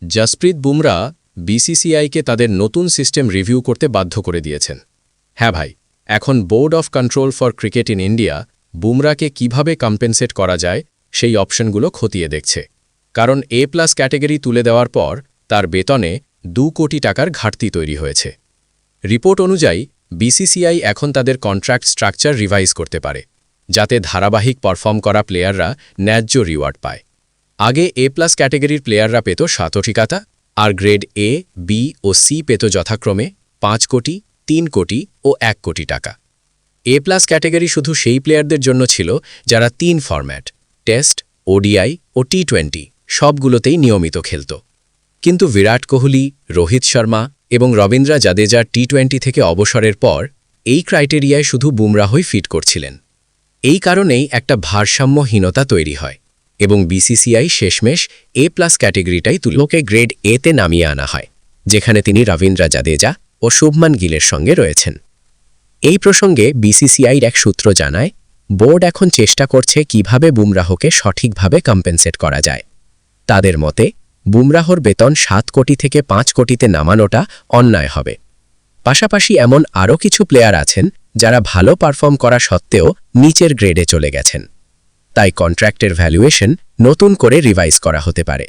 জসপ্রীত বুমরা বিসিসিআইকে তাদের নতুন system review করতে বাধ্য করে দিয়েছেন। হ্যাঁ ভাই, এখন board of control for cricket in India বুমরাকে কিভাবে কম্পেনসেট করা যায় সেই অপশনগুলো খতিয়ে দেখছে। কারণ A+ ক্যাটেগরি তুলে দেওয়ার পর তার বেতনে 2 কোটি টাকার ঘাটতি তৈরি হয়েছে। রিপোর্ট অনুযায়ী বিসিসিআই এখন তাদের কন্ট্রাক্ট স্ট্রাকচার রিভাইজ করতে পারে, যাতে ধারাবাহিক পারফর্ম করা প্লেয়াররা ন্যায্য রিওয়ার্ড পায়। আগে A+ ক্যাটেগরির প্লেয়াররা পেত 7 টাকা, আর গ্রেড A, B ও C পেত যথাক্রমে 5 কোটি, 3 কোটি ও 1 কোটি টাকা। A+ ক্যাটেগরি শুধু সেই প্লেয়ারদের জন্য ছিল যারা 3 ফরম্যাট টেস্ট, ODI ও T20 সবগুলোতেই নিয়মিত খেলত। কিন্তু বিরাট কোহলি, রোহিত শর্মা এবং রবীন্দ্র জাদেজার T20 থেকে অবসরের পর এই ক্রাইটেরিয়ায় শুধু বুমরাহই ফিট করছিলেন। এই কারণেই একটা ভারসাম্যহীনতা তৈরি হয় এবং বিসিসিআই শেষমেশ A+ ক্যাটেগরিটাই তুলোকে গ্রেড A-তে নামিয়ে আনা হয়, যেখানে তিনি রবীন্দ্র জাদেজা ও শুভমান গিলের সঙ্গে রয়েছেন। এই প্রসঙ্গে বিসিসিআইর এক সূত্র জানায়, বোর্ড এখন চেষ্টা করছে কিভাবে বুমরাহকে সঠিকভাবে কম্পেনসেট করা যায়। তাদের মতে বুমরাহর বেতন 7 কোটি থেকে 5 কোটিতে নামানোটা অন্যায় হবে। পাশাপাশি এমন আরও কিছু প্লেয়ার আছেন যারা ভালো পারফর্ম করা সত্ত্বেও নিচের গ্রেডে চলে গেছেন। তাই কন্ট্রাক্টের ভ্যালুয়েশন নতুন করে রিভাইজ করা হতে পারে।